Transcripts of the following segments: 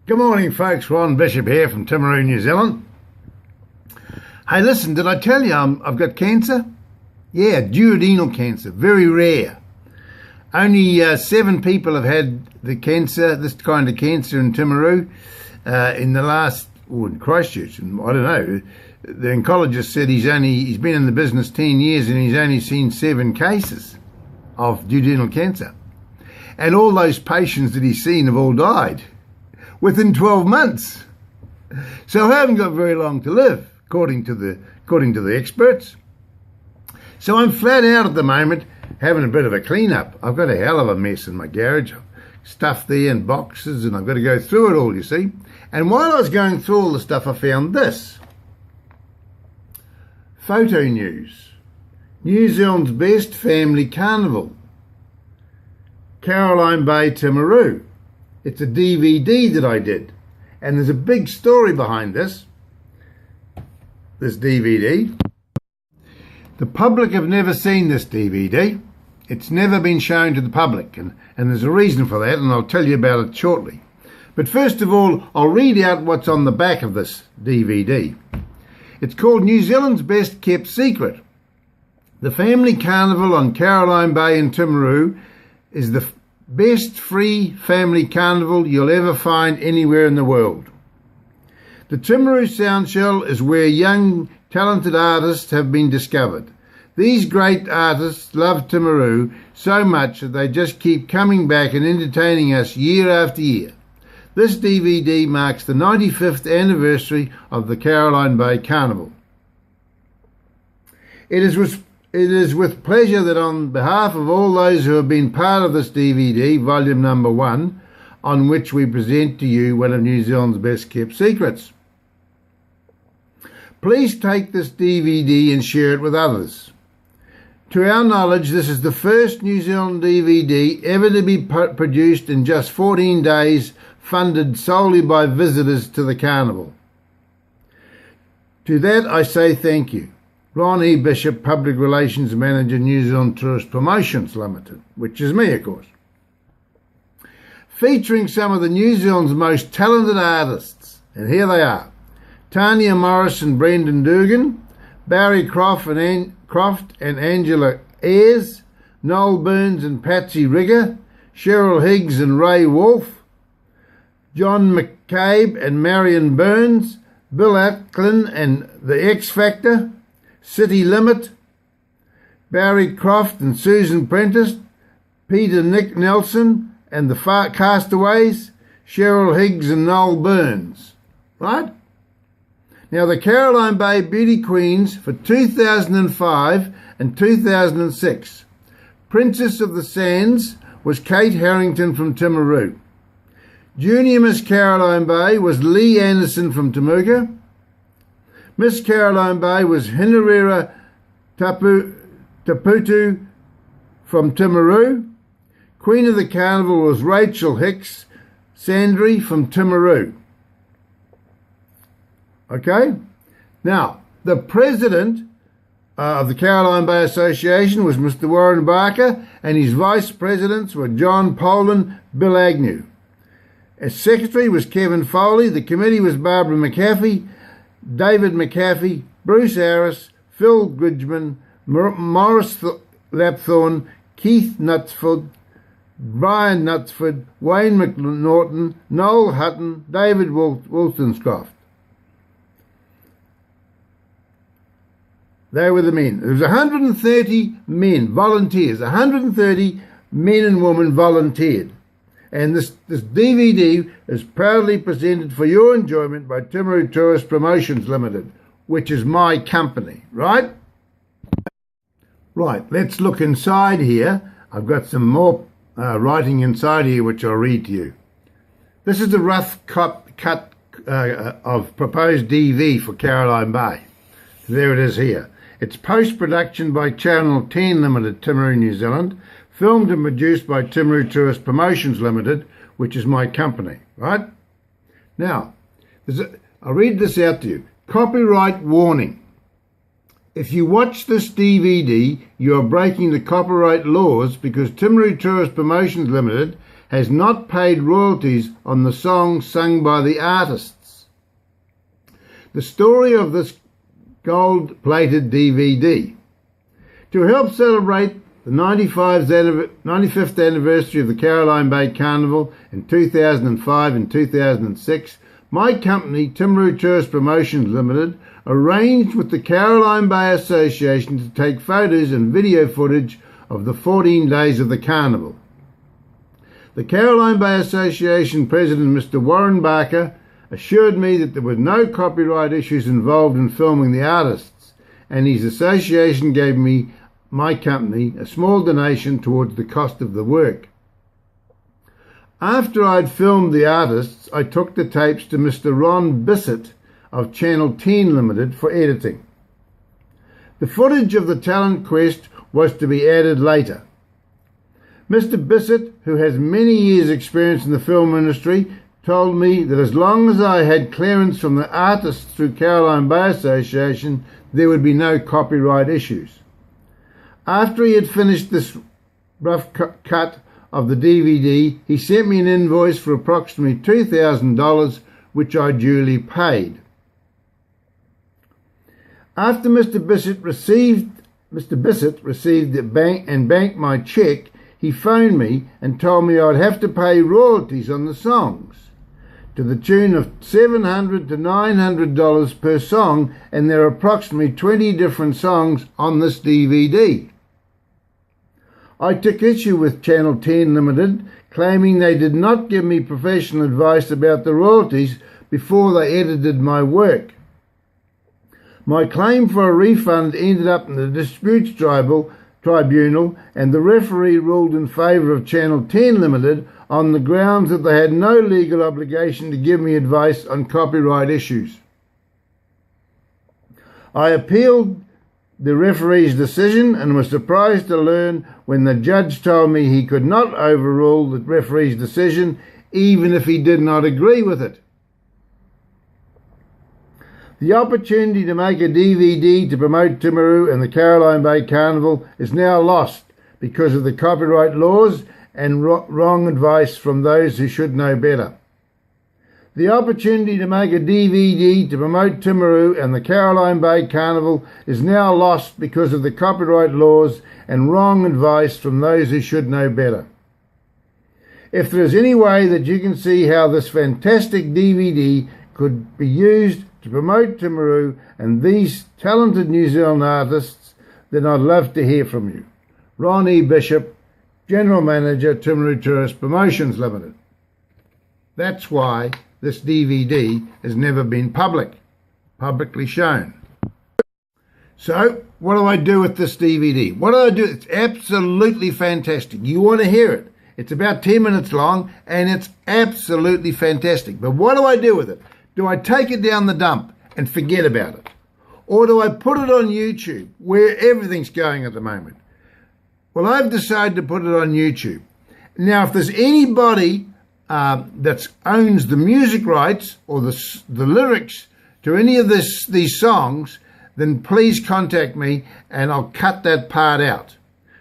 Good morning, folks. Ron Bishop here from Timaru, New Zealand. Hey, listen, did I tell you I've got cancer? Yeah, duodenal cancer, very rare. Only 7 people have had the cancer, this kind of cancer in Timaru, in the last, in Christchurch, and I don't know. The oncologist said he's been in the business 10 years and he's only seen 7 cases of duodenal cancer. And all those patients that he's seen have all died within 12 months. So I haven't got very long to live, according to the experts. So I'm flat out at the moment, having a bit of a clean-up. I've got a hell of a mess in my garage. Stuff there in boxes, and I've got to go through it all, you see. And while I was going through all the stuff, I found this. Photo news. New Zealand's best family carnival. Caroline Bay, Timaru. It's a DVD that I did. And there's a big story behind this DVD. The public have never seen this DVD. It's never been shown to the public, and there's a reason for that, and I'll tell you about it shortly. But first of all, I'll read out what's on the back of this DVD. It's called New Zealand's Best Kept Secret. The family carnival on Caroline Bay in Timaru is the best free family carnival you'll ever find anywhere in the world. The Timaru Soundshell is where young, talented artists have been discovered. These great artists love Timaru so much that they just keep coming back and entertaining us year after year. This DVD marks the 95th anniversary of the Caroline Bay Carnival. It is with pleasure that on behalf of all those who have been part of this DVD, volume number 1, on which we present to you one of New Zealand's best kept secrets. Please take this DVD and share it with others. To our knowledge, this is the first New Zealand DVD ever to be produced in just 14 days, funded solely by visitors to the carnival. To that I say thank you. Ron E. Bishop, Public Relations Manager, New Zealand Tourist Promotions Limited, which is me, of course. Featuring some of the New Zealand's most talented artists, and here they are: Tanya Morris and Brendan Dugan, Barry Croft and Angela Ayres, Noel Burns and Patsy Rigger, Cheryl Higgs and Ray Wolfe, John McCabe and Marion Burns, Bill Atklin and The X Factor, City Limit, Barry Croft and Susan Prentice, Peter Nick Nelson and the Castaways, Cheryl Higgs and Noel Burns. Right? Now, the Caroline Bay Beauty Queens for 2005 and 2006. Princess of the Sands was Kate Harrington from Timaru. Junior Miss Caroline Bay was Lee Anderson from Temuka. Miss Caroline Bay was Hinerera Taputu from Timaru. Queen of the Carnival was Rachel Hicks Sandry from Timaru. Okay? Now, the president of the Caroline Bay Association was Mr. Warren Barker, and his vice presidents were John Poland, Bill Agnew. As secretary was Kevin Foley. The committee was Barbara McAfee, David McAfee, Bruce Harris, Phil Gridgman, Morris Lapthorne, Keith Knutsford, Brian Knutsford, Wayne McNaughton, Noel Hutton, David Wollstonecroft. They were the men. There was 130 men, volunteers. 130 men and women volunteered. And this DVD is proudly presented for your enjoyment by Timaru Tourist Promotions Limited, which is my company, right? Right, let's look inside here. I've got some more writing inside here, which I'll read to you. This is the rough cut of proposed DV for Caroline Bay. There it is here. It's post-production by Channel 10 Limited, Timaru, New Zealand, filmed and produced by Timaru Tourist Promotions Limited, which is my company, right? Now, I'll read this out to you. Copyright warning. If you watch this DVD, you are breaking the copyright laws because Timaru Tourist Promotions Limited has not paid royalties on the songs sung by the artists. The story of this gold-plated DVD. To help celebrate the 95th anniversary of the Caroline Bay Carnival in 2005 and 2006, my company, Timaru Tourist Promotions Limited, arranged with the Caroline Bay Association to take photos and video footage of the 14 days of the Carnival. The Caroline Bay Association President, Mr. Warren Barker, assured me that there were no copyright issues involved in filming the artists, and his association gave me, my company, a small donation towards the cost of the work. After I'd filmed the artists, I took the tapes to Mr. Ron Bissett of Channel 10 Limited for editing. The footage of the talent quest was to be added later. Mr. Bissett, who has many years' experience in the film industry, told me that as long as I had clearance from the artists through Caroline Bay Association, there would be no copyright issues. After he had finished this rough cut of the DVD, he sent me an invoice for approximately $2,000, which I duly paid. After Mr. Bissett received the bank and banked my check, he phoned me and told me I'd have to pay royalties on the songs to the tune of $700 to $900 per song, and there are approximately 20 different songs on this DVD. I took issue with Channel 10 Limited, claiming they did not give me professional advice about the royalties before they edited my work. My claim for a refund ended up in the disputes tribunal, and the referee ruled in favour of Channel 10 Limited on the grounds that they had no legal obligation to give me advice on copyright issues. I appealed the referee's decision and was surprised to learn when the judge told me he could not overrule the referee's decision even if he did not agree with it. The opportunity to make a DVD to promote Timaru and the Caroline Bay Carnival is now lost because of the copyright laws and wrong advice from those who should know better. The opportunity to make a DVD to promote Timaru and the Caroline Bay Carnival is now lost because of the copyright laws and wrong advice from those who should know better. If there is any way that you can see how this fantastic DVD could be used to promote Timaru and these talented New Zealand artists, then I'd love to hear from you. Ron E. Bishop, General Manager, Timaru Tourist Promotions Limited. That's why this DVD has never been publicly shown. So, what do I do with this DVD? What do I do? It's absolutely fantastic. You want to hear it. It's about 10 minutes long, and it's absolutely fantastic. But what do I do with it? Do I take it down the dump and forget about it? Or do I put it on YouTube, where everything's going at the moment? Well, I've decided to put it on YouTube. Now, if there's anybody that owns the music rights or the lyrics to any of these songs, then please contact me and I'll cut that part out.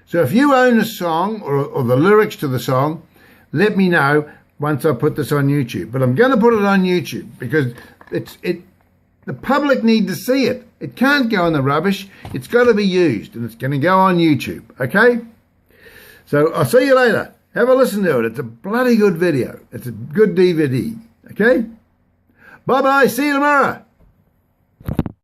So if you own a song or the lyrics to the song, let me know once I put this on YouTube. But I'm going to put it on YouTube because the public need to see it. It can't go in the rubbish. It's got to be used, and it's going to go on YouTube, okay? So I'll see you later. Have a listen to it. It's a bloody good video. It's a good DVD, okay? Bye-bye. See you tomorrow.